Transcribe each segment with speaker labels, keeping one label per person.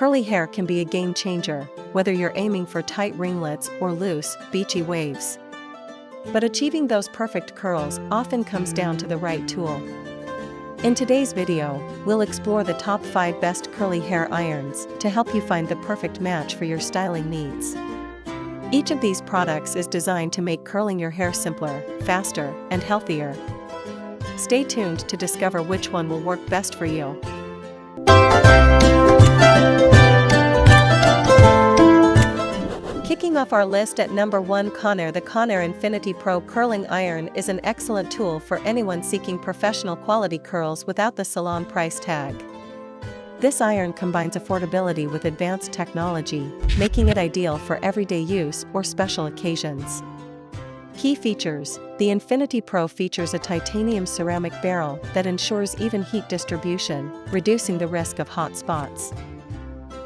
Speaker 1: Curly hair can be a game changer, whether you're aiming for tight ringlets or loose, beachy waves. But achieving those perfect curls often comes down to the right tool. In today's video, we'll explore the top 5 best curly hair irons to help you find the perfect match for your styling needs. Each of these products is designed to make curling your hair simpler, faster, and healthier. Stay tuned to discover which one will work best for you. Kicking off our list at number 1, Conair. The Conair Infinity Pro Curling Iron is an excellent tool for anyone seeking professional quality curls without the salon price tag. This iron combines affordability with advanced technology, making it ideal for everyday use or special occasions. Key features: the Infinity Pro features a titanium ceramic barrel that ensures even heat distribution, reducing the risk of hot spots.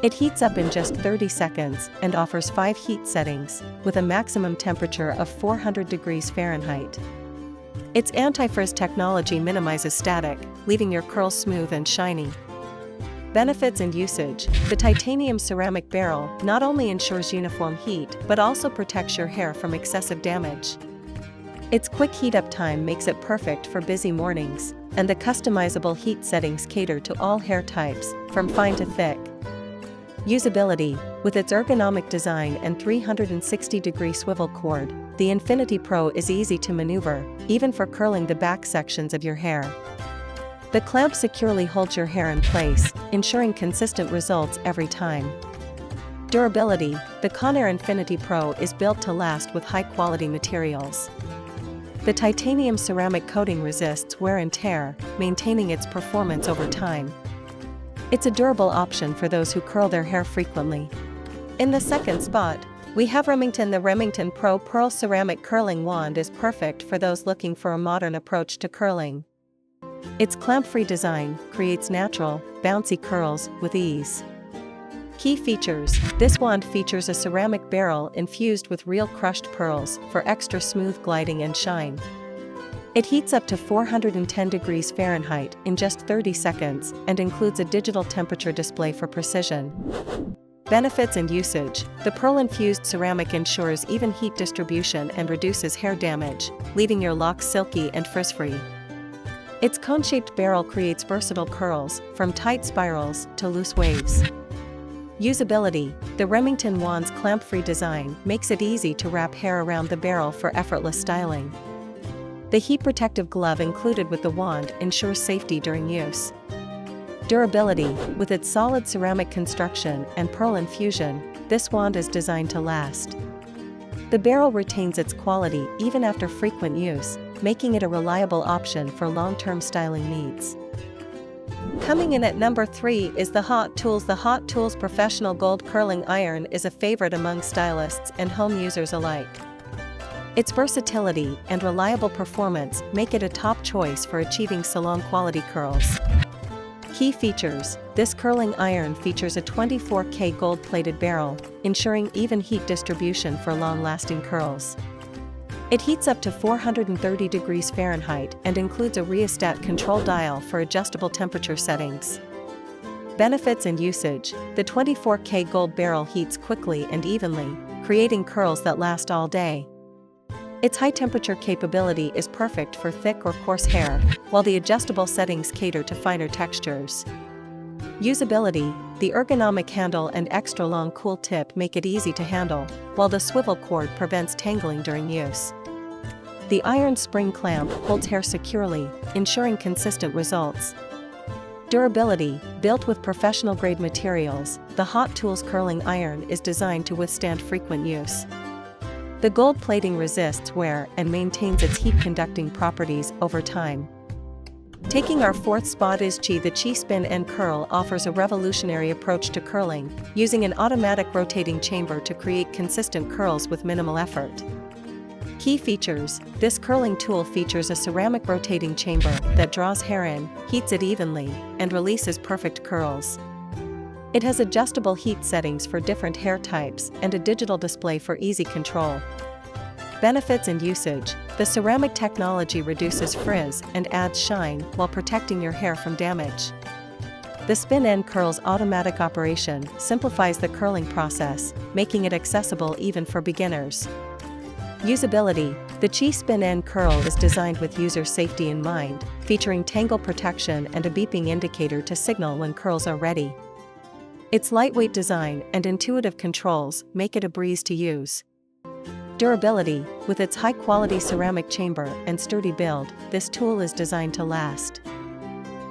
Speaker 1: It heats up in just 30 seconds and offers 5 heat settings, with a maximum temperature of 400 degrees Fahrenheit. Its anti-frizz technology minimizes static, leaving your curls smooth and shiny. Benefits and usage: the titanium ceramic barrel not only ensures uniform heat but also protects your hair from excessive damage. Its quick heat-up time makes it perfect for busy mornings, and the customizable heat settings cater to all hair types, from fine to thick. Usability: with its ergonomic design and 360-degree swivel cord, the Infinity Pro is easy to maneuver, even for curling the back sections of your hair. The clamp securely holds your hair in place, ensuring consistent results every time. Durability: the Conair Infinity Pro is built to last with high-quality materials. The titanium ceramic coating resists wear and tear, maintaining its performance over time. It's a durable option for those who curl their hair frequently. In the second spot, we have Remington. The Remington Pro Pearl Ceramic Curling Wand is perfect for those looking for a modern approach to curling. Its clamp-free design creates natural, bouncy curls with ease. Key features: this wand features a ceramic barrel infused with real crushed pearls for extra smooth gliding and shine. It heats up to 410 degrees Fahrenheit in just 30 seconds and includes a digital temperature display for precision. Benefits and usage: the pearl-infused ceramic ensures even heat distribution and reduces hair damage, leaving your locks silky and frizz-free. Its cone-shaped barrel creates versatile curls, from tight spirals to loose waves. Usability: the Remington wand's clamp-free design makes it easy to wrap hair around the barrel for effortless styling. The heat-protective glove included with the wand ensures safety during use. Durability: with its solid ceramic construction and pearl infusion, this wand is designed to last. The barrel retains its quality even after frequent use, making it a reliable option for long-term styling needs. Coming in at number 3 is the Hot Tools. The Hot Tools Professional Gold Curling Iron is a favorite among stylists and home users alike. Its versatility and reliable performance make it a top choice for achieving salon-quality curls. Key features: this curling iron features a 24K gold-plated barrel, ensuring even heat distribution for long-lasting curls. It heats up to 430 degrees Fahrenheit and includes a rheostat control dial for adjustable temperature settings. Benefits and usage: the 24K gold barrel heats quickly and evenly, creating curls that last all day. Its high-temperature capability is perfect for thick or coarse hair, while the adjustable settings cater to finer textures. Usability: the ergonomic handle and extra-long cool tip make it easy to handle, while the swivel cord prevents tangling during use. The iron spring clamp holds hair securely, ensuring consistent results. Durability: built with professional-grade materials, the Hot Tools Curling Iron is designed to withstand frequent use. The gold plating resists wear and maintains its heat-conducting properties over time. Taking our 4th spot is Chi. The Chi Spin and Curl offers a revolutionary approach to curling, using an automatic rotating chamber to create consistent curls with minimal effort. Key features: this curling tool features a ceramic rotating chamber that draws hair in, heats it evenly, and releases perfect curls. It has adjustable heat settings for different hair types and a digital display for easy control. Benefits and usage: the ceramic technology reduces frizz and adds shine while protecting your hair from damage. The spin end curl's automatic operation simplifies the curling process, making it accessible even for beginners. Usability. The Chi spin end curl is designed with user safety in mind, featuring tangle protection and a beeping indicator to signal when curls are ready. Its lightweight design and intuitive controls make it a breeze to use. Durability. With its high-quality ceramic chamber and sturdy build, this tool is designed to last.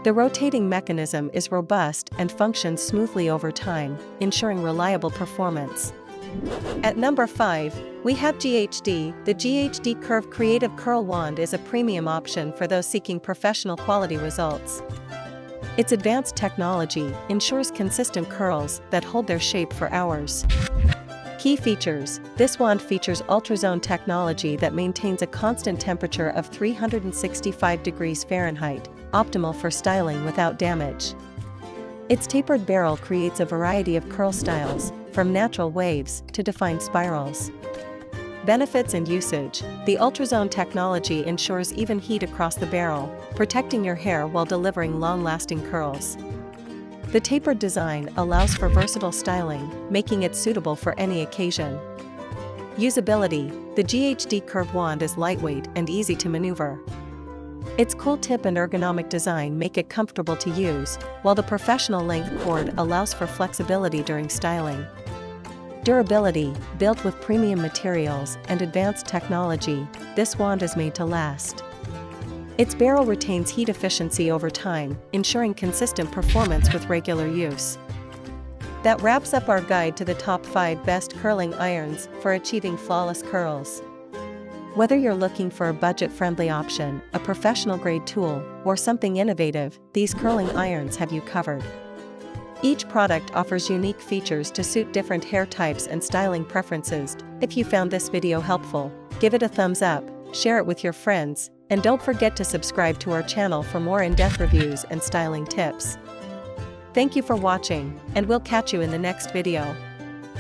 Speaker 1: The rotating mechanism is robust and functions smoothly over time, ensuring reliable performance. At number 5, we have GHD. The GHD Curve Creative Curl Wand is a premium option for those seeking professional quality results. Its advanced technology ensures consistent curls that hold their shape for hours. Key features. This wand features ultrazone technology that maintains a constant temperature of 365 degrees Fahrenheit, optimal for styling without damage. Its tapered barrel creates a variety of curl styles, from natural waves to defined spirals. Benefits and usage. The ultrazone technology ensures even heat across the barrel, protecting your hair while delivering long-lasting curls. The tapered design allows for versatile styling, making it suitable for any occasion. Usability. The GHD Curve Wand is lightweight and easy to maneuver. Its cool tip and ergonomic design make it comfortable to use, while the professional length cord allows for flexibility during styling. Durability. Built with premium materials and advanced technology, this wand is made to last. Its barrel retains heat efficiency over time, ensuring consistent performance with regular use. That wraps up our guide to the top 5 best curling irons for achieving flawless curls. Whether you're looking for a budget-friendly option, a professional-grade tool, or something innovative, these curling irons have you covered. Each product offers unique features to suit different hair types and styling preferences. If you found this video helpful, give it a thumbs up, share it with your friends, and don't forget to subscribe to our channel for more in-depth reviews and styling tips. Thank you for watching, and we'll catch you in the next video.